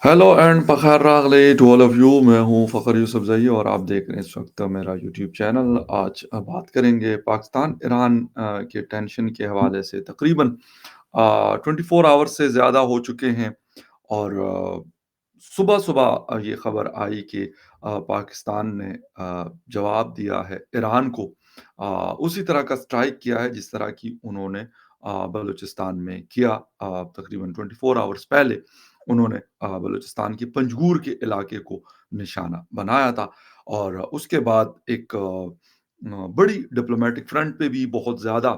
Hello and पखार रागले to all of you. मैं हूं फ़खर यूसुफ ज़ई और आप देख रहे हैं इस वक्त मेरा यूट्यूब चैनल। आज बात करेंगे पाकिस्तान ईरान के टेंशन के हवाले से। तकरीबन 24 आवर्स से ज़्यादा हो चुके हैं और सुबह सुबह ये खबर आई कि पाकिस्तान ने जवाब दिया है ईरान को। उसी तरह का स्ट्राइक किया है जिस तरह की उन्होंने बलूचिस्तान में किया। तकरीबन 24 आवर्स पहले उन्होंने बलूचिस्तान के पंजगूर के इलाके को निशाना बनाया था और उसके बाद एक बड़ी डिप्लोमेटिक फ्रंट पे भी बहुत ज़्यादा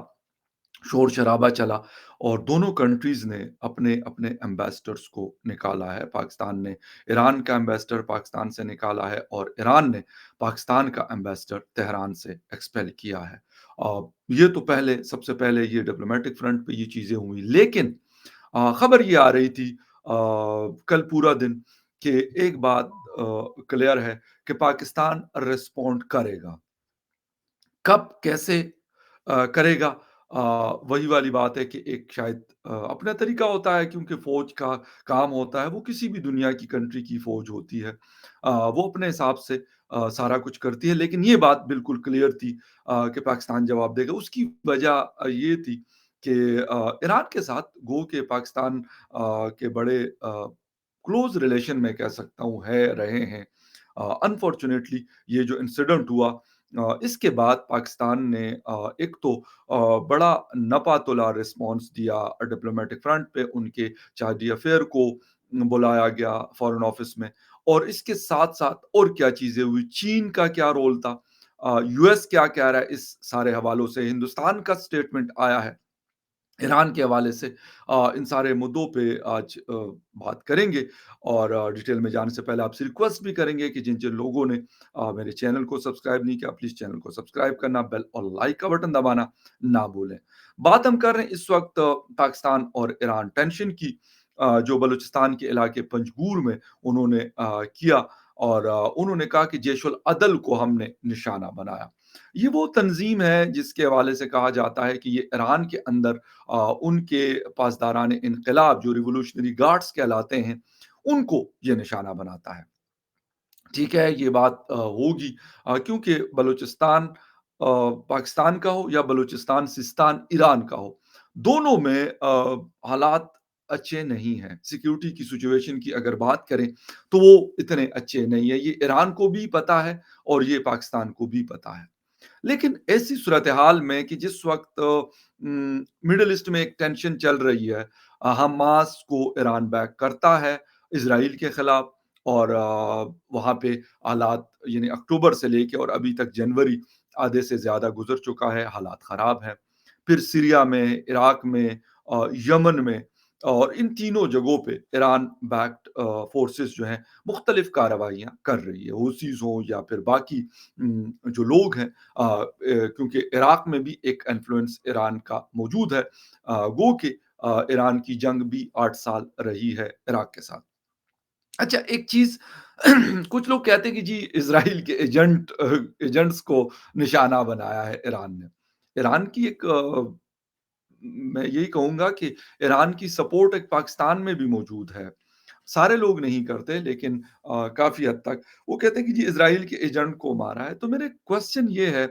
शोर-शराबा चला और दोनों कंट्रीज़ ने अपने-अपने एम्बेसडर्स को निकाला है। पाकिस्तान ने ईरान का एम्बेसडर पाकिस्तान से निकाला है और ईरान ने पाकिस्तान का एम्बेसडर तेहरान से एक्सपेल किया है। ये तो पहले सबसे पहले ये डिप्लोमेटिक फ्रंट पे ये चीज़ें हुई। लेकिन खबर ये आ रही थी कल पूरा दिन कि एक बात क्लियर है कि पाकिस्तान रिस्पॉन्ड करेगा। कब कैसे करेगा, वही वाली बात है कि एक शायद अपना तरीका होता है क्योंकि फ़ौज का काम होता है, वो किसी भी दुनिया की कंट्री की फ़ौज होती है। वो अपने हिसाब से सारा कुछ करती है, लेकिन ये बात बिल्कुल क्लियर थी कि पाकिस्तान जवाब देगा। उसकी वजह ये थी कि ईरान के साथ गो के पाकिस्तान के बड़े क्लोज़ रिलेशन में कह सकता हूँ है रहे हैं। अनफॉर्च्यूनेटली ये जो इंसिडेंट हुआ इसके बाद पाकिस्तान ने एक तो बड़ा नपा-तुला रिस्पॉन्स दिया डिप्लोमेटिक फ्रंट पे। उनके चार्जी अफेयर को बुलाया गया फॉरेन ऑफिस में और इसके साथ-साथ और क्या चीज़ें हुई, चीन का क्या रोल था, यूएस क्या कह रहा है इस सारे हवालों से, हिंदुस्तान का स्टेटमेंट आया है ईरान के हवाले से। इन सारे मुद्दों पे आज बात करेंगे और डिटेल में जाने से पहले आपसे रिक्वेस्ट भी करेंगे कि जिन-जिन लोगों ने मेरे चैनल को सब्सक्राइब नहीं किया, प्लीज़ चैनल को सब्सक्राइब करना, बेल और लाइक का बटन दबाना ना भूलें। बात हम कर रहे हैं इस वक़्त पाकिस्तान और ईरान टेंशन की, जो बलूचिस्तान के इलाके पंजगूर में उन्होंने किया और उन्होंने कहा कि जैश उल अदल को हमने निशाना बनाया। ये वो तंज़ीम है जिसके हवाले से कहा जाता है कि ये ईरान के अंदर उनके पासदारान इनकलाब जो रिवॉल्यूशनरी गार्ड्स कहलाते हैं, उनको ये निशाना बनाता है। ठीक है, ये बात होगी क्योंकि बलूचिस्तान पाकिस्तान का हो या बलूचिस्तान सिस्तान ईरान का हो, दोनों में हालात अच्छे नहीं हैं। सिक्योरिटी की सिचुएशन की अगर बात करें, तो वो इतने अच्छे नहीं है। ये ईरान को भी पता है और ये पाकिस्तान को भी पता है। लेकिन ऐसी सूरत-ए-हाल में कि जिस वक़्त मिडल ईस्ट में एक टेंशन चल रही है, हमास को ईरान बैक करता है इज़राइल के खिलाफ और वहाँ पे हालात यानी अक्टूबर से लेके और अभी तक जनवरी आधे से ज़्यादा गुज़र चुका है, हालात ख़राब हैं। फिर सीरिया में, इराक में, यमन में और इन तीनों जगहों पे ईरान बैक्ड फ़ोर्सेस जो हैं, मुख्तलिफ़ कार्रवाइयाँ कर रही है। हूसीज़ हों या फिर बाकी जो लोग हैं, क्योंकि इराक में भी एक इन्फ्लुएंस ईरान का मौजूद है। गो कि ईरान की जंग भी 8 साल रही है इराक के साथ। अच्छा एक चीज़ कुछ लोग कहते हैं कि जी इज़राइल के एजेंट्स को निशाना बनाया है ईरान ने। ईरान की एक मैं यही कहूँगा कि ईरान की सपोर्ट एक पाकिस्तान में भी मौजूद है। सारे लोग नहीं करते लेकिन काफ़ी हद तक वो कहते हैं कि जी इज़राइल के एजेंट को मारा है। तो मेरे क्वेश्चन ये है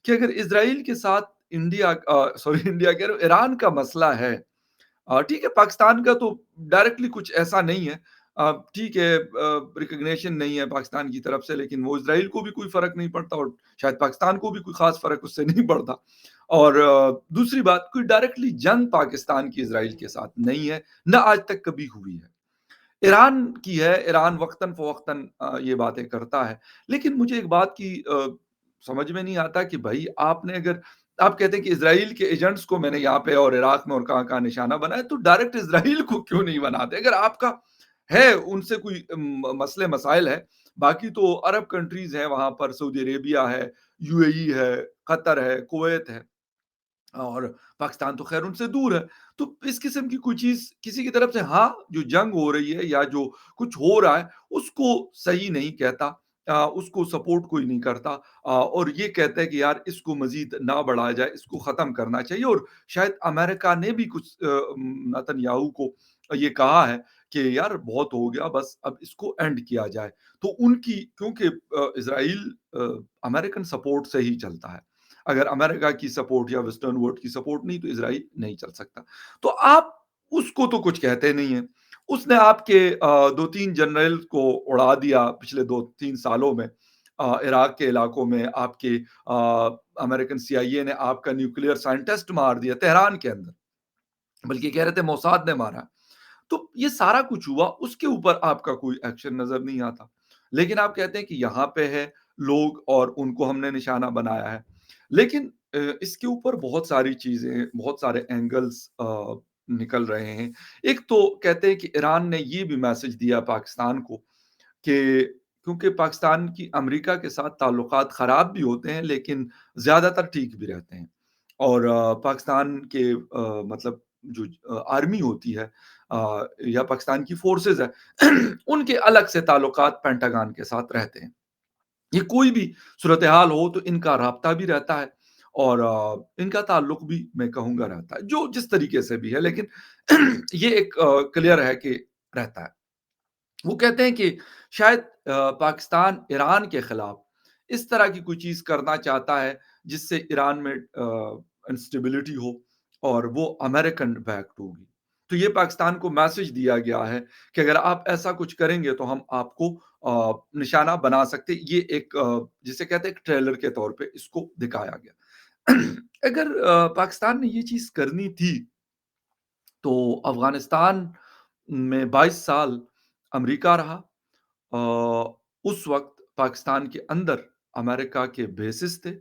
कि अगर इज़राइल के साथ इंडिया सॉरी इंडिया कह रहा हूँ ईरान का मसला है, ठीक है, पाकिस्तान का तो डायरेक्टली कुछ ऐसा नहीं है। ठीक है, रिकॉग्निशन नहीं है पाकिस्तान की तरफ से, लेकिन वो इज़राइल को भी कोई फ़र्क नहीं पड़ता और शायद पाकिस्तान को भी कोई ख़ास फ़र्क उससे नहीं पड़ता। और दूसरी बात, कोई डायरेक्टली जंग पाकिस्तान की इज़राइल के साथ नहीं है, ना आज तक कभी हुई है। ईरान की है, ईरान वक़्तन-फ़वक़्तन ये बातें करता है। लेकिन मुझे एक बात की समझ में नहीं आता कि भई आपने अगर आप कहते हैं कि इज़राइल के एजेंट्स को मैंने यहाँ पे और इराक में और कहाँ-कहाँ निशाना बनाया, तो डायरेक्ट इज़राइल को क्यों नहीं बनाते? अगर आपका है उनसे कोई मसले-मसाइल है, बाकी तो अरब कंट्रीज़ हैं वहाँ पर, सऊदी अरेबिया है, यूएई है, कतर है, कुवैत है। और पाकिस्तान तो ख़ैर उनसे दूर है। तो इस किस्म की कोई चीज़ किसी की तरफ से, हाँ, जो जंग हो रही है या जो कुछ हो रहा है, उसको सही नहीं कहता। उसको सपोर्ट कोई नहीं करता और ये कहता है कि यार इसको मज़ीद ना बढ़ाया जाए, इसको ख़त्म करना चाहिए और शायद अमेरिका ने भी कुछ नेतन्याहू को ये कहा है کہ یار بہت ہو گیا، بس اب اس کو اینڈ کیا جائے۔ تو ان کی کیونکہ اسرائیل امریکن سپورٹ سے ہی چلتا ہے، اگر امریکہ کی سپورٹ یا ویسٹرن ورلڈ کی سپورٹ نہیں تو اسرائیل نہیں چل سکتا۔ تو آپ اس کو تو کچھ کہتے نہیں ہیں، اس نے آپ کے دو تین جنرل کو اڑا دیا پچھلے 2-3 سالوں میں، عراق کے علاقوں میں آپ کے امریکن سی آئی اے نے آپ کا نیوکلیئر سائنٹسٹ مار دیا تہران کے اندر، بلکہ کہہ رہے تھے موساد نے مارا۔ تو یہ سارا کچھ ہوا، اس کے اوپر آپ کا کوئی ایکشن نظر نہیں آتا، لیکن آپ کہتے ہیں کہ یہاں پہ ہے لوگ اور ان کو ہم نے نشانہ بنایا ہے۔ لیکن اس کے اوپر بہت ساری چیزیں، بہت سارے اینگلز نکل رہے ہیں۔ ایک تو کہتے ہیں کہ ایران نے یہ بھی میسج دیا پاکستان کو کہ کیونکہ پاکستان کی امریکہ کے ساتھ تعلقات خراب بھی ہوتے ہیں لیکن زیادہ تر ٹھیک بھی رہتے ہیں، اور پاکستان کے مطلب جو آرمی ہوتی ہے یا پاکستان کی فورسز ہے ان کے الگ سے تعلقات پینٹاگان کے ساتھ رہتے ہیں۔ یہ کوئی بھی صورتحال ہو تو ان کا رابطہ بھی رہتا ہے، اور ان کا تعلق بھی میں کہوں گا رہتا ہے، جو جس طریقے سے بھی ہے، لیکن یہ ایک کلیئر ہے کہ رہتا ہے۔ وہ کہتے ہیں کہ شاید پاکستان ایران کے خلاف اس طرح کی کوئی چیز کرنا چاہتا ہے جس سے ایران میں انسٹیبلٹی ہو اور وہ امریکن بیکڈ ہوگی۔ تو یہ پاکستان کو میسج دیا گیا ہے کہ اگر آپ ایسا کچھ کریں گے تو ہم آپ کو نشانہ بنا سکتے۔ یہ ایک جسے کہتے ہیں ایک ٹریلر کے طور پہ اس کو دکھایا گیا۔ اگر پاکستان نے یہ چیز کرنی تھی تو افغانستان میں 22 سال امریکہ رہا، اس وقت پاکستان کے اندر امریکہ کے بیسز تھے،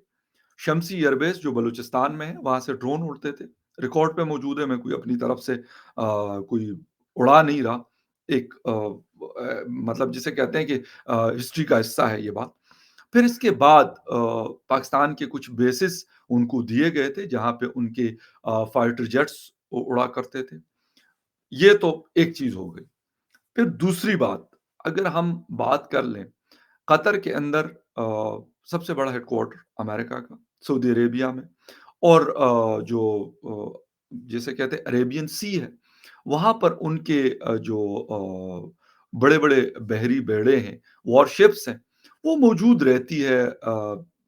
شمسی ایئر بیس جو بلوچستان میں ہے، وہاں سے ڈرون اڑتے تھے، ریکارڈ پہ موجود ہے، میں کوئی اپنی طرف سے کوئی اڑا نہیں رہا، ایک مطلب جسے کہتے ہیں کہ ہسٹری کا حصہ ہے یہ بات۔ پھر اس کے بعد پاکستان کے کچھ بیسز ان کو دیے گئے تھے جہاں پہ ان کے فائٹر جیٹس اڑا کرتے تھے۔ یہ تو ایک چیز ہو گئی۔ پھر دوسری بات، اگر ہم بات کر لیں قطر کے اندر سب سے بڑا ہیڈ کوارٹر امریکہ کا سعودی عربیہ میں، اور جو جیسے کہتے ہیں عریبین سی ہے، وہاں پر ان کے جو بڑے بڑے بحری بیڑے ہیں، وار شپس ہیں، وہ موجود رہتی ہے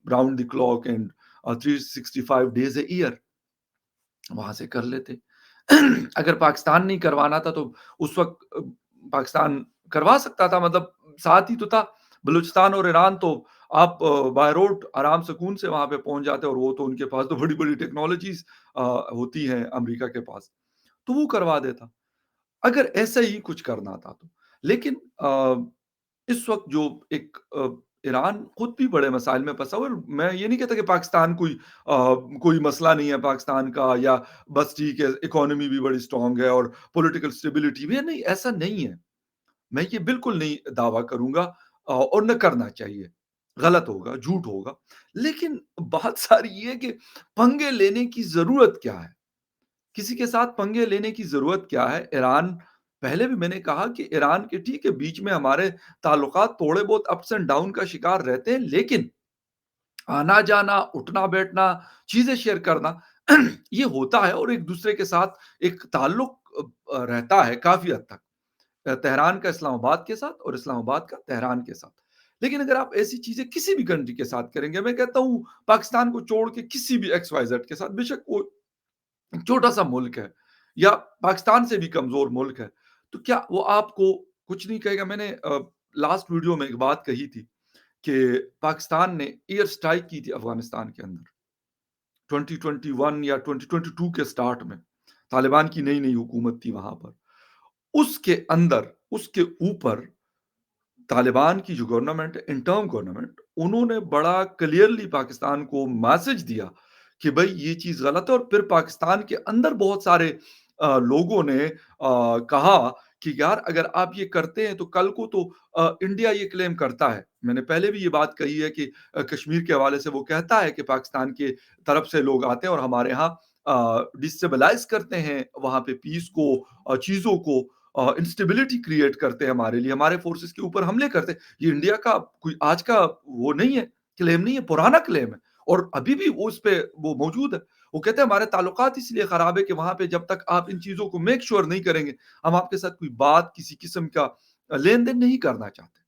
round the clock and 365 days a year، وہاں سے کر لیتے۔ اگر پاکستان نہیں کروانا تھا تو اس وقت پاکستان کروا سکتا تھا، مطلب ساتھ ہی تو تھا بلوچستان اور ایران، تو آپ بائی روڈ آرام سکون سے وہاں پہ پہنچ جاتے، اور وہ تو ان کے پاس تو بڑی بڑی ٹیکنالوجیز ہوتی ہیں امریکہ کے پاس، تو وہ کروا دیتا اگر ایسا ہی کچھ کرنا تھا تو۔ لیکن اس وقت جو ایک ایران خود بھی بڑے مسائل میں پھنسا ہوا ہے۔ میں یہ نہیں کہتا کہ پاکستان کوئی مسئلہ نہیں ہے پاکستان کا، یا بس ٹھیک ہے اکانومی بھی بڑی اسٹرانگ ہے اور پولیٹیکل اسٹیبلٹی بھی ہے، نہیں، ایسا نہیں ہے۔ میں یہ بالکل نہیں دعویٰ کروں گا، اور نہ کرنا چاہیے، غلط ہوگا، جھوٹ ہوگا، لیکن بات ساری یہ ہے کہ پنگے لینے کی ضرورت کیا ہے؟ کسی کے ساتھ پنگے لینے کی ضرورت کیا ہے؟ ایران، پہلے بھی میں نے کہا کہ ایران کے ٹھیک ہے بیچ میں ہمارے تعلقات تھوڑے بہت اپس اینڈ ڈاؤن کا شکار رہتے ہیں، لیکن آنا جانا، اٹھنا بیٹھنا، چیزیں شیئر کرنا یہ ہوتا ہے، اور ایک دوسرے کے ساتھ ایک تعلق رہتا ہے کافی حد تک، تہران کا اسلام آباد کے ساتھ اور اسلام آباد کا تہران کے ساتھ۔ لیکن اگر آپ ایسی چیزیں کسی بھی کنٹری کے ساتھ کریں گے، میں کہتا ہوں پاکستان کو چھوڑ کے کسی بھی ایکس وائی زیڈ کے ساتھ، بے شک وہ چھوٹا سا ملک ہے یا پاکستان سے بھی کمزور ملک ہے، تو کیا وہ آپ کو کچھ نہیں کہے گا؟ میں نے لاسٹ ویڈیو میں ایک بات کہی تھی کہ پاکستان نے ایئر سٹرائک کی تھی افغانستان کے اندر 2021 یا 2022 کے سٹارٹ میں، طالبان کی نئی نئی حکومت تھی وہاں پر، اس کے اندر، اس کے اوپر طالبان کی جو گورنمنٹ ہے، انٹرم گورنمنٹ، انہوں نے بڑا کلیئرلی پاکستان کو میسج دیا کہ بھائی یہ چیز غلط ہے، اور پھر پاکستان کے اندر بہت سارے لوگوں نے کہا کہ یار اگر آپ یہ کرتے ہیں تو کل کو تو انڈیا یہ کلیم کرتا ہے، میں نے پہلے بھی یہ بات کہی ہے کہ کشمیر کے حوالے سے وہ کہتا ہے کہ پاکستان کے طرف سے لوگ آتے ہیں اور ہمارے ہاں ڈسٹیبلائز کرتے ہیں وہاں پہ پیس کو، چیزوں کو، انسٹیبلٹی کریٹ کرتے ہیں ہمارے لیے، ہمارے فورسز کے اوپر حملے کرتے ہیں۔ یہ انڈیا کا کوئی آج کا وہ نہیں ہے، کلیم نہیں ہے، پرانا کلیم ہے، اور ابھی بھی وہ اس پہ وہ موجود ہے۔ وہ کہتے ہیں ہمارے تعلقات اس لیے خراب ہے کہ وہاں پہ جب تک آپ ان چیزوں کو میک شور نہیں کریں گے، ہم آپ کے ساتھ کوئی بات کسی قسم کا لین دین نہیں کرنا چاہتے۔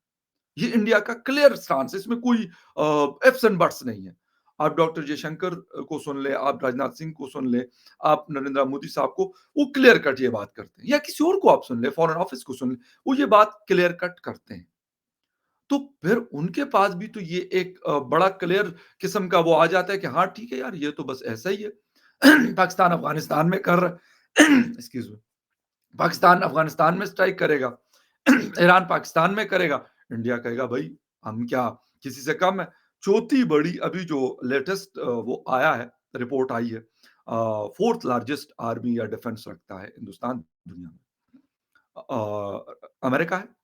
یہ انڈیا کا کلیئر سٹانس ہے، اس میں کوئی ایفس اینڈ بٹس نہیں ہے۔ آپ ڈاکٹر جے شنکر کو سن لیں، آپ راجناتھ سنگھ کو سن لیں، آپ نریندر مودی صاحب کو، وہ کلیئر کٹ یہ بات کرتے ہیں، یا کسی اور کو آپ سن لیں، فارن آفس کو سن لیں، وہ یہ بات کلیئر کٹ کرتے ہیں۔ تو پھر ان کے پاس بھی تو یہ ایک بڑا کلیئر قسم کا وہ آ جاتا ہے کہ ہاں ٹھیک ہے یار، یہ تو بس ایسا ہی ہے۔ پاکستان افغانستان میں کر رہا ہے، ایکسکیوز می، پاکستان افغانستان میں سٹرائک کرے گا، ایران پاکستان میں کرے گا، انڈیا کہے گا بھائی ہم کیا کسی سے کم ہے۔ چوتھی بڑی ابھی جو لیٹسٹ وہ آیا ہے، رپورٹ آئی ہے، فورتھ لارجسٹ آرمی یا ڈیفنس رکھتا ہے ہندوستان دنیا میں، امریکہ ہے،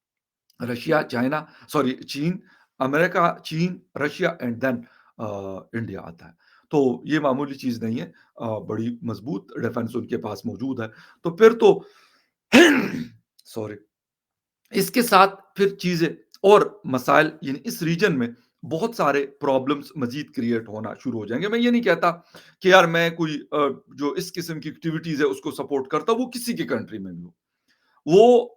رشیا، چائنا، سوری چین، امریکہ، چین، رشیا اینڈ دین انڈیا آتا ہے۔ تو یہ معمولی چیز نہیں ہے، بڑی مضبوط ڈیفنس ان کے پاس موجود ہے۔ تو پھر تو سوری، اس کے ساتھ پھر چیزیں اور مسائل، یعنی اس ریجن میں بہت سارے پرابلمز مزید کریٹ ہونا شروع ہو جائیں گے۔ میں یہ نہیں کہتا کہ یار میں کوئی جو اس قسم کی ایکٹیویٹیز ہے اس کو سپورٹ کرتا ہوں، وہ کسی کی کنٹری میں بھی ہو، وہ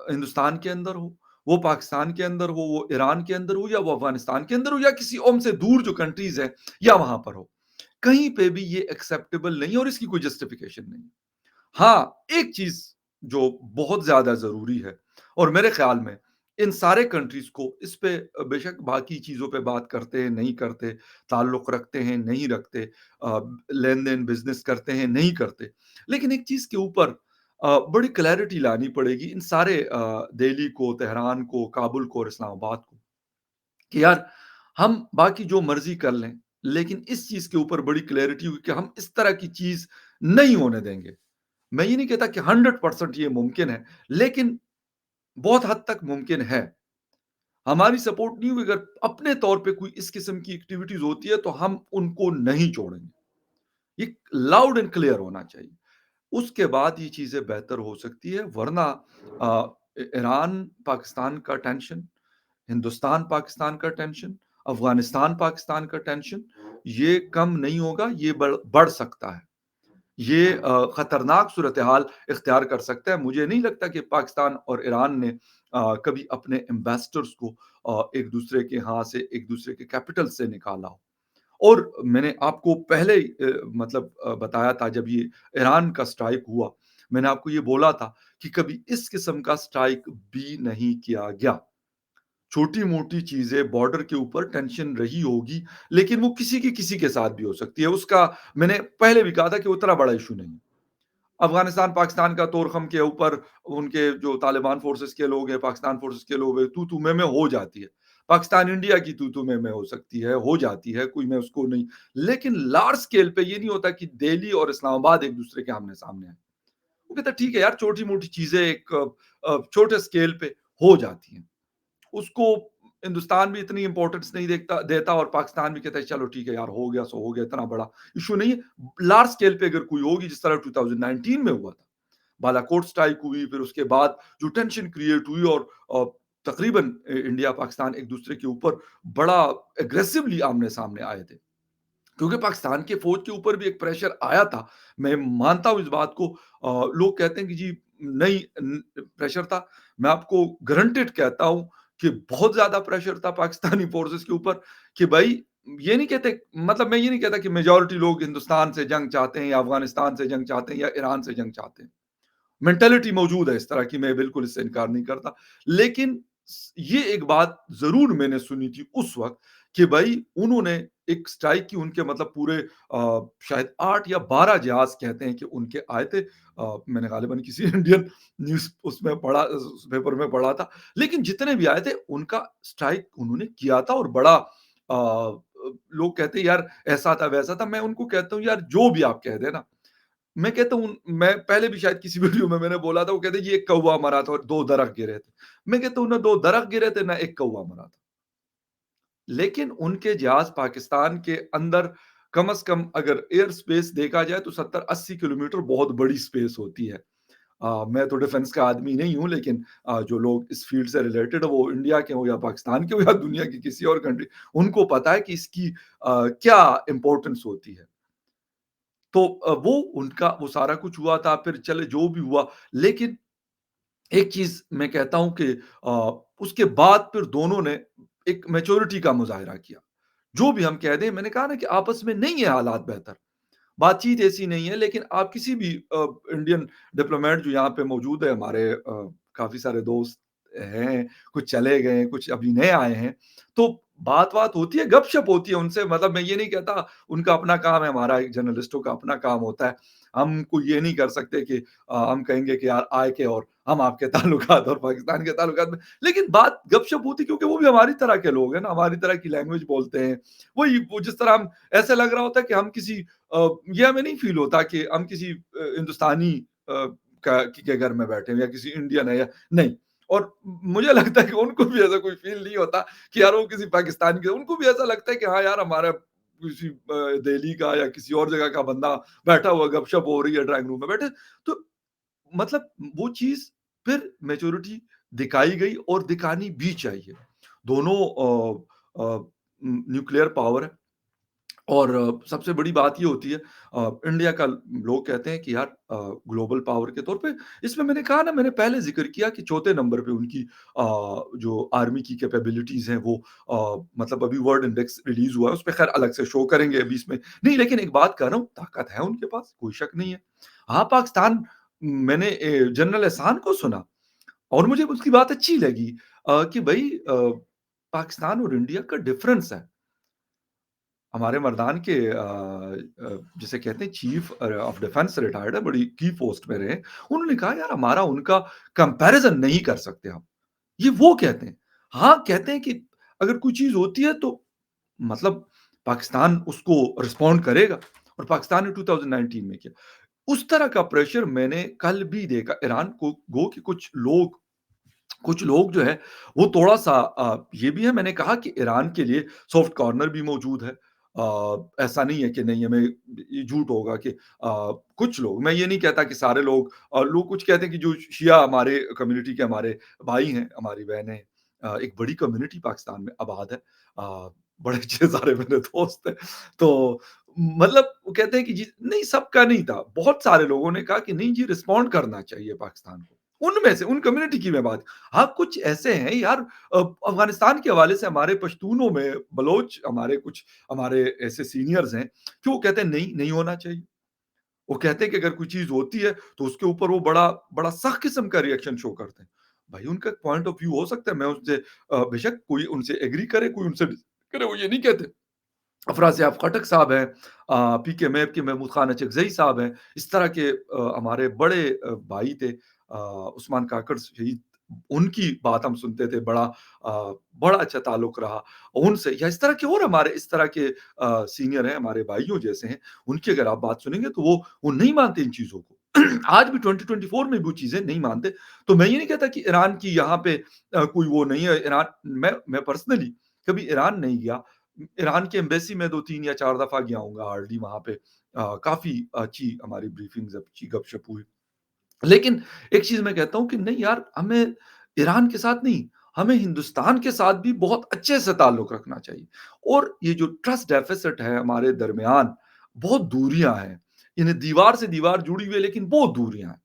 ہندوستان کے اندر ہو، وہ پاکستان کے اندر ہو، وہ ایران کے اندر ہو، یا وہ افغانستان کے اندر ہو، یا کسی اور سے دور جو کنٹریز ہیں یا وہاں پر ہو، کہیں پہ بھی یہ ایکسیپٹیبل نہیں اور اس کی کوئی جسٹیفیکیشن نہیں۔ ہاں، ایک چیز جو بہت زیادہ ضروری ہے، اور میرے خیال میں ان سارے کنٹریز کو اس پہ بے شک باقی چیزوں پہ بات کرتے ہیں نہیں کرتے، تعلق رکھتے ہیں نہیں رکھتے، لین دین بزنس کرتے ہیں نہیں کرتے، لیکن ایک چیز کے اوپر بڑی کلیئرٹی لانی پڑے گی ان سارے دہلی کو، تہران کو، کابل کو اور اسلام آباد کو، کہ یار ہم باقی جو مرضی کر لیں، لیکن اس چیز کے اوپر بڑی کلیئرٹی ہوئی کہ ہم اس طرح کی چیز نہیں ہونے دیں گے۔ میں یہ نہیں کہتا کہ 100% یہ ممکن ہے، لیکن بہت حد تک ممکن ہے۔ ہماری سپورٹ نہیں ہوئی، اگر اپنے طور پہ کوئی اس قسم کی ایکٹیویٹیز ہوتی ہے تو ہم ان کو نہیں چھوڑیں گے۔ یہ لاؤڈ اینڈ کلیئر ہونا چاہیے، اس کے بعد یہ چیزیں بہتر ہو سکتی ہے، ورنہ ایران پاکستان کا ٹینشن، ہندوستان پاکستان کا ٹینشن، افغانستان پاکستان کا ٹینشن، یہ کم نہیں ہوگا، یہ بڑھ سکتا ہے، یہ خطرناک صورتحال اختیار کر سکتا ہے۔ مجھے نہیں لگتا کہ پاکستان اور ایران نے کبھی اپنے ایمبیسڈرز کو ایک دوسرے کے ہاں سے، ایک دوسرے کے کیپٹل سے نکالا ہو۔ اور میں نے آپ کو پہلے مطلب بتایا تھا، جب یہ ایران کا سٹرائک ہوا، میں نے آپ کو یہ بولا تھا کہ کبھی اس قسم کا سٹرائک بھی نہیں کیا گیا۔ چھوٹی موٹی چیزیں بارڈر کے اوپر ٹینشن رہی ہوگی، لیکن وہ کسی کے ساتھ بھی ہو سکتی ہے، اس کا میں نے پہلے بھی کہا تھا کہ اتنا بڑا ایشو نہیں ہے۔ افغانستان پاکستان کا طورخم کے اوپر ان کے جو طالبان فورسز کے لوگ ہیں، پاکستان فورسز کے لوگ ہیں، تو میں ہو جاتی ہے، پاکستان انڈیا کی تو میں ہو سکتی ہے، ہو جاتی ہے، کوئی میں اس کو نہیں، لیکن لارج سکیل پہ یہ نہیں ہوتا کہ دہلی اور اسلام آباد ایک دوسرے کے آمنے سامنے ہیں۔ وہ کہتا ہے ٹھیک ہے یار، چھوٹی موٹی چیزیں ایک چھوٹے سکیل پہ ہو جاتی ہیں، اس کو ہندوستان بھی اتنی امپورٹنس نہیں دیتا، اور پاکستان بھی کہتا ہے چلو ٹھیک ہے یار، ہو گیا سو ہو گیا، اتنا بڑا ایشو نہیں ہے۔ لارج سکیل پہ اگر کوئی ہوگی، جس طرح 2019 میں ہوا تھا، بالا کوٹ سٹرائک ہوئی، پھر اس کے بعد جو ٹینشن کریٹ ہوئی، اور تقریباً انڈیا پاکستان ایک دوسرے کے اوپر بڑا اگریسولی آمنے سامنے آئے تھے، کیونکہ پاکستان کے فوج کے اوپر بھی ایک پریشر آیا تھا، میں مانتا ہوں اس بات کو۔ لوگ کہتے ہیں کہ جی نہیں پریشر تھا، میں آپ کو گارنٹیڈ کہتا ہوں کہ بہت زیادہ پریشر تھا پاکستانی فورسز کے اوپر، کہ بھائی یہ نہیں کہتے، مطلب میں یہ نہیں کہتا کہ میجورٹی لوگ ہندوستان سے جنگ چاہتے ہیں یا افغانستان سے جنگ چاہتے ہیں یا ایران سے جنگ چاہتے ہیں، مینٹلٹی موجود ہے اس طرح کی، میں بالکل اس سے انکار نہیں کرتا، لیکن یہ ایک بات ضرور میں نے سنی تھی اس وقت کہ بھائی انہوں نے ایک سٹرائک کی، ان کے مطلب پورے شاید 8 یا 12 جہاز کہتے ہیں کہ ان کے آئے تھے، میں نے غالباً کسی انڈین نیوز اس میں پڑھا، اس پیپر میں پڑھا تھا، لیکن جتنے بھی آئے تھے ان کا سٹرائک انہوں نے کیا تھا، اور بڑا لوگ کہتے ہیں یار ایسا تھا ویسا تھا، میں ان کو کہتا ہوں یار جو بھی آپ کہہ دیں نا، میں کہتا ہوں، میں پہلے بھی شاید کسی ویڈیو میں نے بولا تھا، وہ کہتے ہیں جی ایک کوا مرا تھا اور 2 درخت گرے تھے، میں کہتا ہوں نہ 2 درخت گرے تھے نہ ایک کوا مرا تھا، لیکن ان کے جہاز پاکستان کے اندر کم از کم اگر ایئر سپیس دیکھا جائے تو 70-80 کلومیٹر بہت بڑی سپیس ہوتی ہے۔ میں تو ڈیفنس کا آدمی نہیں ہوں، لیکن جو لوگ اس فیلڈ سے ریلیٹڈ وہ انڈیا کے ہوں یا پاکستان کے ہوں یا دنیا کی کسی اور کنٹری، ان کو پتا ہے کہ اس کی کیا امپورٹنس ہوتی ہے۔ تو वो उनका वो सारा कुछ हुआ था, फिर चले जो भी हुआ, लेकिन एक चीज़ मैं कहता हूँ कि उसके बाद फिर दोनों ने एक मैच्योरिटी का मुज़ाहिरा किया। जो भी हम कह दें, मैंने कहा ना कि आपस में नहीं है हालात बेहतर, बातचीत ऐसी नहीं है, लेकिन आप किसी भी इंडियन डिप्लोमेट जो यहाँ पे मौजूद है, हमारे काफ़ी सारे दोस्त हैं, कुछ चले गए हैं, कुछ अभी नए आए हैं, तो बात-वात होती है, गप-शप होती है उनसे, मतलब मैं ये नहीं कहता, उनका अपना काम है, हमारा एक जर्नलिस्टों का अपना काम होता है। हम कोई ये नहीं कर सकते कि हम कहेंगे कि यार आए के और हम आपके ताल्लुकात और पाकिस्तान के ताल्लुकात में, लेकिन बात गप-शप होती है, क्योंकि वो भी हमारी तरह के लोग हैं ना, हमारी तरह की लैंग्वेज बोलते हैं। वही वो जिस तरह हम ऐसा लग रहा होता है कि हम किसी ये हमें नहीं फ़ील होता कि हम किसी हिंदुस्तानी के घर में बैठे हैं या किसी इंडियन है या नहीं। और मुझे लगता है कि उनको भी ऐसा कोई फ़ील नहीं होता कि यार वो किसी पाकिस्तानी के, उनको भी ऐसा लगता है कि हाँ यार, हमारा किसी दिल्ली का या किसी और जगह का बंदा बैठा हुआ, गपशप हो रही है ड्राइंग रूम में बैठे। तो मतलब वो चीज़ फिर मैच्योरिटी दिखाई गई और दिखानी भी चाहिए। दोनों न्यूक्लियर पावर है। और सबसे बड़ी बात ये होती है, इंडिया का लोग कहते हैं कि यार ग्लोबल पावर के तौर पे, इसमें मैंने कहा ना, मैंने पहले ज़िक्र किया कि चौथे नंबर पे उनकी जो आर्मी की कैपेबिलिटीज़ हैं वो मतलब अभी वर्ल्ड इंडेक्स रिलीज़ हुआ है, उसपे ख़ैर अलग से शो करेंगे अभी इसमें। नहीं, लेकिन एक बात कह रहा हूँ, ताकत है उनके पास, कोई शक नहीं है। हाँ, पाकिस्तान, मैंने जनरल एहसान को सुना और मुझे उसकी बात अच्छी लगी कि भई पाकिस्तान और इंडिया का डिफरेंस है। हमारे मर्दान के जिसे कहते हैं चीफ ऑफ डिफेंस रिटायर्ड है, बड़ी की पोस्ट पे रहे। उन्होंने कहा यार हमारा उनका कंपैरिज़न नहीं कर सकते हम। ये वो कहते हैं। हाँ, कहते हैं कि अगर कोई चीज़ होती है तो मतलब पाकिस्तान उसको रिस्पॉन्ड करेगा, और पाकिस्तान ने 2019 में किया। उस तरह का प्रेशर मैंने कल भी देखा ईरान को गो कि कुछ लोग जो है वो थोड़ा-सा ये भी है, मैंने कहा कि ईरान के लिए सॉफ्ट कॉर्नर भी मौजूद है। ऐसा नहीं है कि नहीं हमें, ये झूठ होगा कि कुछ लोग, मैं ये नहीं कहता कि सारे लोग, लोग कुछ कहते हैं कि जो शिया हमारे कम्युनिटी के हमारे भाई हैं, हमारी बहनें हैं, एक बड़ी कम्युनिटी पाकिस्तान में आबाद है। बड़े अच्छे सारे मेरे दोस्त हैं। तो मतलब वो कहते हैं कि जी नहीं, सबका नहीं था। बहुत सारे लोगों ने कहा कि नहीं जी, रिस्पॉन्ड करना चाहिए पाकिस्तान को। उनमें से, उन कम्युनिटी की मैं बात, हाँ, कुछ ऐसे हैं यार, अफ़गानिस्तान के हवाले से हमारे पश्तूनों में, बलोच हमारे कुछ, हमारे ऐसे सीनियर्स हैं कि वो कहते हैं नहीं, नहीं होना चाहिए। वो कहते हैं कि अगर कोई चीज़ होती है तो उसके ऊपर वो बड़ा बड़ा सख्त किस्म का रिएक्शन शो करते हैं। भाई उनका पॉइंट ऑफ व्यू हो सकता है, मैं उससे बेशक कोई उनसे एग्री करे, कोई उनसे डिसएग्री करे, वो ये नहीं कहते। अफराज़ खटक साहब हैं, पीके मैप के महमूद खान अचकज़ई साहब हैं, इस तरह के हमारे बड़े भाई थे, उस्मान काकड़ शहीद, उनकी बात हम सुनते थे, बड़ा अच्छा ताल्लुक रहा उनसे, या इस तरह के और हमारे इस तरह के सीनियर हैं, हमारे भाइयों जैसे हैं, उनकी अगर आप बात सुनेंगे तो वो नहीं मानते इन चीज़ों को। आज भी 2024 में भी वो चीज़ें नहीं मानते। तो मैं ये नहीं कहता कि ईरान की यहाँ पे कोई वो नहीं है, ईरान, मैं पर्सनली कभी ईरान नहीं गया। ईरान की एम्बेसी में 2-3 या 4 दफ़ा गया हूँगा हार्डली वहाँ पे। काफ़ी अच्छी हमारी ब्रीफिंग्स, अच्छी गपशप हुई। लेकिन एक चीज़ मैं कहता हूँ कि नहीं यार, हमें ईरान के साथ नहीं, हमें हिंदुस्तान के साथ भी बहुत अच्छे से ताल्लुक रखना चाहिए। और ये जो ट्रस्ट डेफ़िसिट है हमारे दरमियान, बहुत दूरियाँ हैं। यानी दीवार से दीवार जुड़ी हुई है, लेकिन बहुत दूरियाँ हैं।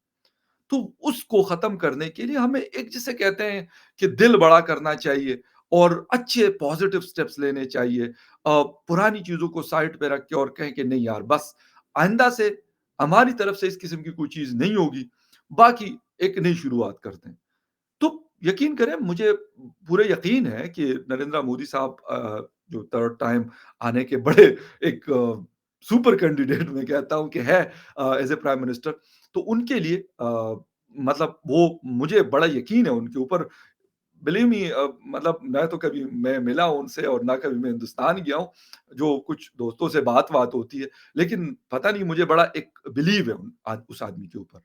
तो उसको ख़त्म करने के लिए हमें एक, जिसे कहते हैं कि दिल बड़ा करना चाहिए और अच्छे पॉज़िटिव स्टेप्स लेने चाहिए। पुरानी चीज़ों को साइड पे रख के और कहें कि नहीं यार, बस आइंदा से हमारी तरफ से इस किस्म की कोई चीज़ नहीं होगी, बाकी एक नई शुरुआत करते हैं। तो यकीन करें, मुझे पूरे यकीन है कि नरेंद्र मोदी साहब जो थर्ड टाइम आने के बड़े एक सुपर कैंडिडेट मैं कहता हूँ कि है एज़ अ प्राइम मिनिस्टर, तो उनके लिए मतलब वो, मुझे बड़ा यकीन है उनके ऊपर। बिलीव मी, मतलब ना तो कभी मैं मिला हूँ उनसे और ना कभी मैं हिंदुस्तान गया हूँ। जो कुछ दोस्तों से बात-वात होती है, लेकिन पता नहीं, मुझे बड़ा एक बिलीव है उस आदमी के ऊपर।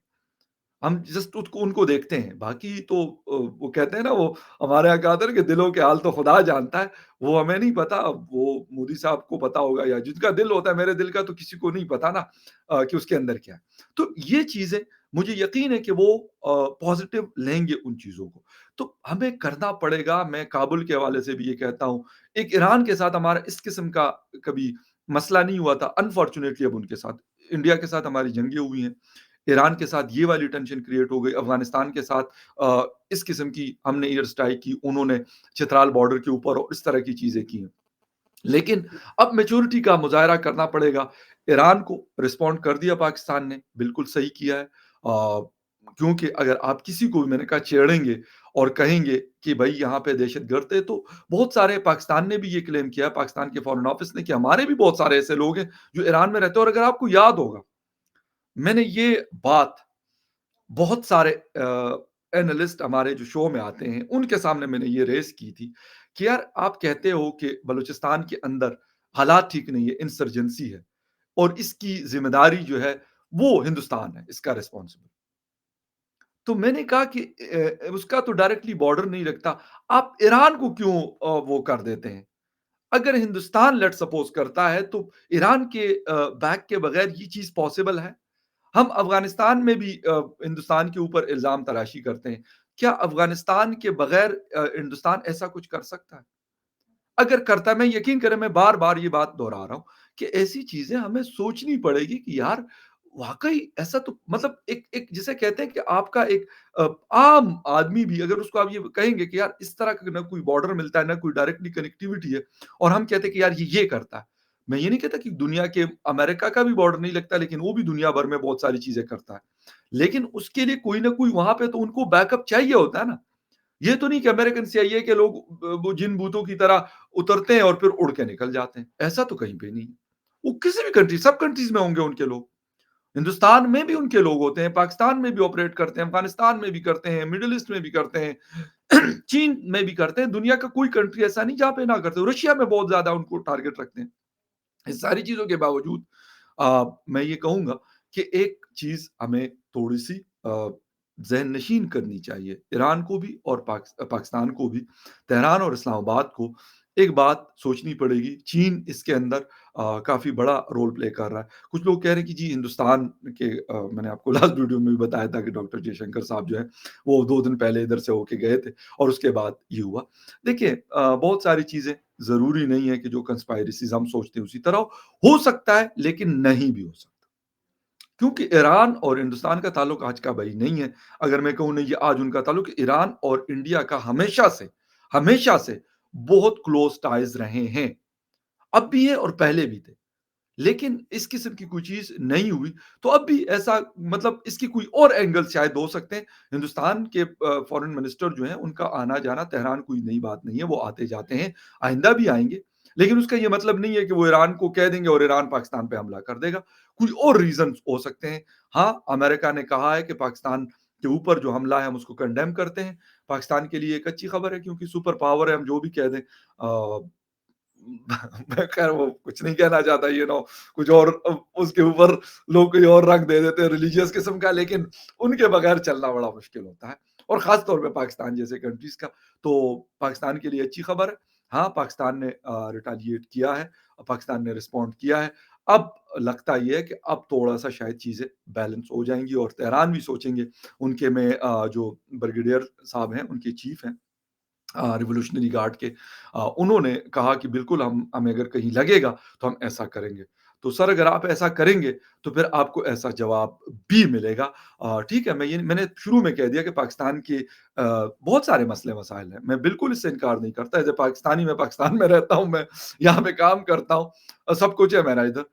हम जस्ट उसको उनको देखते हैं, बाकी तो वो कहते हैं ना, वो हमारे यहाँ कहा था ना कि दिलों के हाल तो खुदा जानता है, वो हमें नहीं पता, अब वो मोदी साहब को पता होगा, या जिसका दिल होता है, मेरे दिल का तो किसी को नहीं पता ना कि उसके अंदर क्या है। तो ये चीज़ें, मुझे यकीन है कि वो पॉज़िटिव लेंगे उन चीज़ों को। तो हमें करना पड़ेगा, मैं काबुल के हवाले से भी ये कहता हूँ, एक ईरान के साथ हमारा इस किस्म का कभी मसला नहीं हुआ था, अनफॉर्च्यूनेटली अब उनके साथ इंडिया के साथ हमारी जंगें हुई हैं, ईरान के साथ ये वाली टेंशन क्रिएट हो गई, अफ़गानिस्तान के साथ इस किस्म की हमने एयर स्ट्राइक की, उन्होंने चित्राल बॉर्डर के ऊपर और इस तरह की चीज़ें की हैं। लेकिन अब मैच्योरिटी का मुज़ाहरा करना पड़ेगा। ईरान को रिस्पॉन्ड कर दिया पाकिस्तान ने, बिल्कुल सही किया है। क्योंकि अगर आप किसी को भी मैंने कहा छेड़ेंगे और कहेंगे कि भई यहाँ पे दहशतगर्द है, तो बहुत सारे पाकिस्तान ने भी ये क्लेम किया, पाकिस्तान के फ़ॉरेन ऑफिस ने कि हमारे भी बहुत सारे ऐसे लोग हैं जो ईरान में रहते हैं। और अगर आपको याद होगा, मैंने ये बात बहुत सारे एनालिस्ट हमारे जो शो में आते हैं, उनके सामने मैंने ये रेज़ की थी कि यार आप कहते हो कि बलूचिस्तान के अंदर हालात ठीक नहीं है, इंसर्जेंसी है और इसकी ज़िम्मेदारी जो है वो हिंदुस्तान है, इसका रिस्पॉन्सिबल। तो मैंने कहा कि उसका तो डायरेक्टली बॉर्डर नहीं रखता, आप ईरान को क्यों वो कर देते हैं? अगर हिंदुस्तान लेट्स सपोज़ करता है तो ईरान के बैक के बगैर ये चीज़ पॉसिबल है? हम अफ़गानिस्तान में भी हिंदुस्तान के ऊपर इल्ज़ाम तराशी करते हैं। क्या अफ़गानिस्तान के बगैर हिंदुस्तान ऐसा कुछ कर सकता है? अगर करता है, मैं यकीन करें मैं बार-बार ये बात दोहरा रहा हूँ कि ऐसी चीज़ें हमें सोचनी पड़ेगी कि यार वाक़ई ऐसा तो मतलब एक एक जिसे कहते हैं कि आपका एक आम आदमी भी अगर उसको आप ये कहेंगे कि यार इस तरह का ना कोई बॉर्डर मिलता है, ना कोई डायरेक्टली कनेक्टिविटी है और हम कहते हैं कि यार ये करता है। मैं ये नहीं कहता कि दुनिया के अमेरिका का भी बॉर्डर नहीं लगता, लेकिन वो भी दुनिया भर में बहुत सारी चीज़ें करता है। लेकिन उसके लिए कोई ना कोई वहाँ पे तो उनको बैकअप चाहिए होता है ना। ये तो नहीं कि अमेरिकन सीआईए के लोग वो जिन भूतों की तरह उतरते हैं और फिर उड़ के निकल जाते हैं। ऐसा तो कहीं पे नहीं है। वो किसी भी कंट्री सब कंट्रीज़ में होंगे उनके लोग। हिंदुस्तान में भी उनके लोग होते हैं, पाकिस्तान में भी ऑपरेट करते हैं, अफ़गानिस्तान में भी करते हैं, मिडल ईस्ट में भी करते हैं, चीन में भी करते हैं। दुनिया का कोई कंट्री ऐसा नहीं जहाँ पे ना करते हो। रशिया में बहुत ज़्यादा उनको टारगेट रखते हैं। इस सारी चीज़ों के बावजूद मैं ये कहूँगा कि एक चीज़ हमें थोड़ी-सी ज़हन-नशीन करनी चाहिए, ईरान को भी और पाकिस्तान को भी, तेहरान और इस्लामाबाद को एक बात सोचनी पड़ेगी, चीन इसके अंदर काफ़ी बड़ा रोल प्ले कर रहा है। कुछ लोग कह रहे हैं कि जी हिंदुस्तान के मैंने आपको लास्ट वीडियो में भी बताया था कि डॉक्टर जयशंकर साहब जो हैं, वो 2 दिन पहले इधर से होके गए थे और उसके बाद ये हुआ। देखिए बहुत सारी चीज़ें ज़रूरी नहीं है कि जो कंस्पायरेसीज़ हम सोचते हैं उसी तरह हो सकता है, लेकिन नहीं भी हो सकता। क्योंकि ईरान और हिंदुस्तान का ताल्लुक आज का भई नहीं है। अगर मैं कहूँ नहीं ये आज उनका ताल्लुक ईरान और इंडिया का हमेशा से बहुत क्लोज़ टाइज़ रहे हैं। अब भी है और पहले भी थे। लेकिन इस किस्म की कोई चीज़ नहीं हुई, तो अब भी ऐसा मतलब इसकी कोई और एंगल शायद हो सकते हैं। हिंदुस्तान के फॉरेन मिनिस्टर जो हैं, उनका आना-जाना तेहरान कोई नई बात नहीं है, वो आते-जाते हैं, आइंदा भी आएँगे। लेकिन उसका ये मतलब नहीं है कि वो ईरान को कह देंगे और ईरान पाकिस्तान पे हमला कर देगा। कोई और रीज़न्स हो सकते हैं। हाँ, अमेरिका ने कहा है कि पाकिस्तान के ऊपर जो हमला है, हम उसको कंडेम करते हैं। पाकिस्तान के लिए एक अच्छी खबर है क्योंकि सुपर पावर है, हम जो भी कह दें। मैं खैर वो कुछ नहीं कहना चाहता कुछ और उसके ऊपर लोग कोई और रंग दे देते हैं रिलीजियस किस्म का, लेकिन उनके बगैर चलना बड़ा मुश्किल होता है और ख़ास तौर पे पाकिस्तान जैसे कंट्रीज़ का। तो पाकिस्तान के लिए अच्छी खबर है। हाँ, पाकिस्तान ने रिटेलिएट किया है, पाकिस्तान ने रिस्पॉन्ड किया है। अब लगता ये है कि अब थोड़ा-सा शायद चीज़ें बैलेंस हो जाएँगी और तेहरान भी सोचेंगे। उनके में जो ब्रिगेडियर साहब हैं, उनके चीफ हैं रिवॉल्यूशनरी गार्ड के उन्होंने कहा कि बिल्कुल हम हमें अगर कहीं लगेगा तो हम ऐसा करेंगे। तो सर अगर आप ऐसा करेंगे तो फिर आपको ऐसा जवाब भी मिलेगा। ठीक है, मैंने शुरू में कह दिया कि पाकिस्तान के बहुत सारे मसले-मसाइल हैं। मैं बिल्कुल इससे इनकार नहीं करता। एज़ अ पाकिस्तानी मैं पाकिस्तान में रहता हूँ, मैं यहाँ पे काम करता हूँ। सब कुछ है मेरा इधर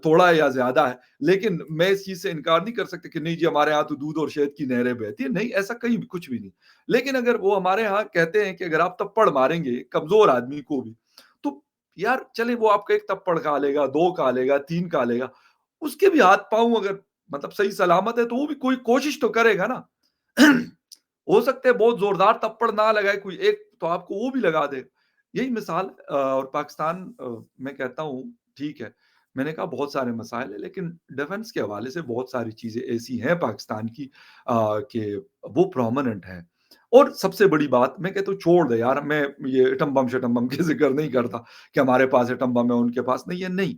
थोड़ा या ज़्यादा है। लेकिन मैं इस चीज़ से इनकार नहीं कर सकता कि नहीं जी हमारे यहाँ तो दूध और शहद की नहरें बहती हैं। नहीं, ऐसा कहीं भी कुछ भी नहीं। लेकिन अगर वो हमारे यहाँ कहते हैं कि अगर आप थप्पड़ मारेंगे कमज़ोर आदमी को भी, तो यार चले वो आपका 1 थप्पड़ खा लेगा, 2 खा लेगा, 3 खा लेगा, उसके भी हाथ-पाँव अगर मतलब सही सलामत है तो वो भी कोई कोशिश तो करेगा ना। हो सकता है बहुत ज़ोरदार थप्पड़ ना लगाए कोई एक तो आपको वो भी लगा दे। यही मिसाल और पाकिस्तान मैं कहता हूँ ठीक है, मैंने कहा बहुत सारे मसाइल हैं लेकिन डिफेंस के हवाले से बहुत सारी चीज़ें ऐसी हैं पाकिस्तान की कि वो प्रोमिनेंट हैं। और सबसे बड़ी बात मैं कहता हूँ छोड़ दे यार मैं ये एटम बम शटम बम की ज़िक्र नहीं करता कि हमारे पास एटम बम है, उनके पास नहीं है, नहीं।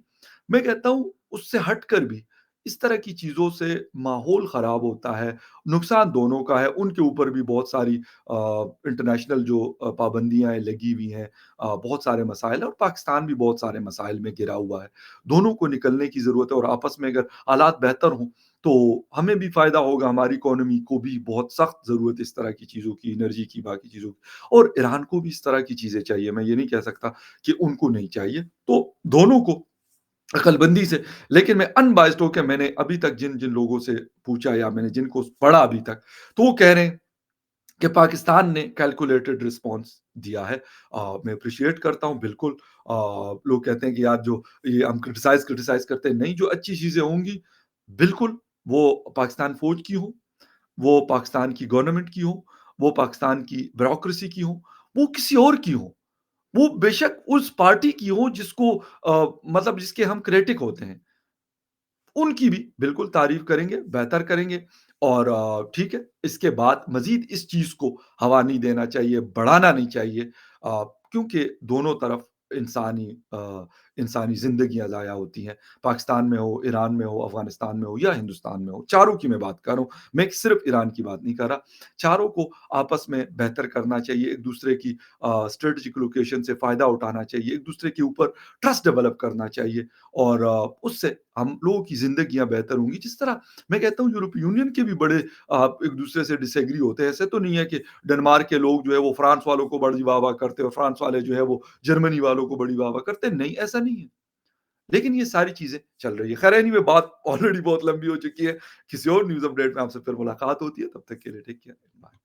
मैं कहता हूँ उससे हटकर भी اس طرح کی چیزوں سے ماحول خراب ہوتا ہے، نقصان دونوں کا ہے، ان کے اوپر بھی بہت ساری انٹرنیشنل جو پابندیاں لگی ہوئی ہیں، بہت سارے مسائل ہیں، اور پاکستان بھی بہت سارے مسائل میں گھرا ہوا ہے۔ دونوں کو نکلنے کی ضرورت ہے، اور آپس میں اگر حالات بہتر ہوں تو ہمیں بھی فائدہ ہوگا، ہماری اکانومی کو بھی بہت سخت ضرورت ہے اس طرح کی چیزوں کی، انرجی کی، باقی چیزوں کی، اور ایران کو بھی اس طرح کی چیزیں چاہیے۔ میں یہ نہیں کہہ سکتا کہ ان کو نہیں چاہیے، تو دونوں کو عقل بندی سے، لیکن میں ان بائسڈ ہو کے میں نے ابھی تک جن جن لوگوں سے پوچھا یا میں نے جن کو پڑھا ابھی تک، تو وہ کہہ رہے ہیں کہ پاکستان نے کیلکولیٹڈ رسپانس دیا ہے۔ میں اپریشیٹ کرتا ہوں بالکل۔ لوگ کہتے ہیں کہ یار جو یہ ہم کرٹیسائز کرتے ہیں، نہیں، جو اچھی چیزیں ہوں گی بالکل وہ پاکستان فوج کی ہوں، وہ پاکستان کی گورنمنٹ کی ہوں، وہ پاکستان کی بیوروکریسی کی ہوں، وہ کسی اور کی ہوں، وہ بے شک اس پارٹی کی ہوں جس کو مطلب جس کے ہم کریٹک ہوتے ہیں، ان کی بھی بالکل تعریف کریں گے، بہتر کریں گے، اور ٹھیک ہے، اس کے بعد مزید اس چیز کو ہوا نہیں دینا چاہیے، بڑھانا نہیں چاہیے، کیونکہ دونوں طرف انسانی انسانی زندگیاں ضائع ہوتی ہیں، پاکستان میں ہو، ایران میں ہو، افغانستان میں ہو یا ہندوستان میں ہو، چاروں کی میں بات کر رہا ہوں، میں صرف ایران کی بات نہیں کر رہا۔ چاروں کو آپس میں بہتر کرنا چاہیے، ایک دوسرے کی اسٹریٹجک لوکیشن سے فائدہ اٹھانا چاہیے، ایک دوسرے کے اوپر ٹرسٹ ڈیولپ کرنا چاہیے، اور اس سے ہم لوگوں کی زندگیاں بہتر ہوں گی۔ جس طرح میں کہتا ہوں یورپی یونین کے بھی بڑے ایک دوسرے سے ڈس ایگری ہوتے ہیں، ایسے تو نہیں ہے کہ ڈنمارک کے لوگ جو ہے وہ فرانس والوں کو بڑی واہ واہ کرتے اور فرانس والے جو ہے وہ جرمنی والوں کو بڑی واہ واہ کرتے، نہیں، ایسا نہیں ہے، لیکن یہ ساری چیزیں چل رہی ہے۔ خیر اینی میں بات آلریڈی بہت لمبی ہو چکی ہے، کسی اور نیوز اپ ڈیٹ میں آپ سے پھر ملاقات ہوتی ہے، تب تک کے لیے ٹیک کیئر، بائے۔